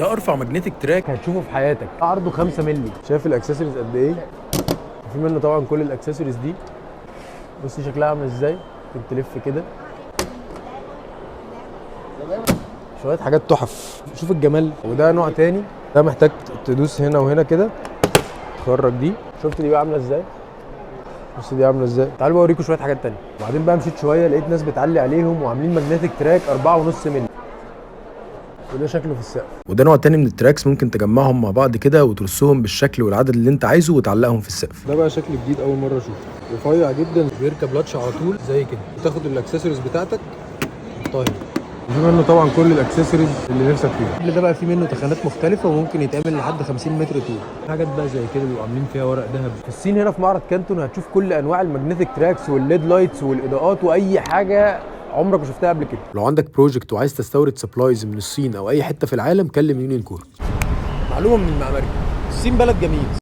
ده ارفع ماجنتيك تراك هتشوفه في حياتك، عرضه 5 مللي. شايف الاكسسوارز قد ايه؟ في منه طبعا كل الاكسسوارز دي. بصي شكلها عامل ازاي، ممكن تلف كده، شويه حاجات تحف. شوف الجمال. وده نوع تاني، ده محتاج تدوس هنا وهنا كده تخرج دي. شفت دي بقى عامله ازاي؟ بص دي عامله ازاي. تعالوا بقى اوريكم شويه حاجات تانية. وبعدين بقى مشيت شويه لقيت ناس بتعلي عليهم وعاملين ماجنتيك تراك 4.5 مللي، وده شكله في السقف. وده نوع تاني من التراكس ممكن تجمعهم مع بعض كده وترصهم بالشكل والعدد اللي انت عايزه وتعلقهم في السقف. ده بقى شكل جديد اول مره اشوفه، رفيع جدا بيركب لاتش على طول زي كده، وتاخد الاكسسوارز بتاعتك تحطها هنا. في منه طبعا كل الاكسسوارز اللي نفسك فيها. كل ده بقى في منه تخانات مختلفه وممكن يتعمل لحد 50 متر طول. حاجات بقى زي كده بيبقوا عاملين فيها ورق ذهب. في الصين هنا في معرض كانتون هتشوف كل انواع الماجنتيك تراكس والليد لايتس والاضاءات واي حاجه عمرك ما شفتها قبل كده. لو عندك بروجكت وعايز تستورد سبلايز من الصين او اي حته في العالم كلم يونين كور. معلومه من المعماري، الصين بلد جميل.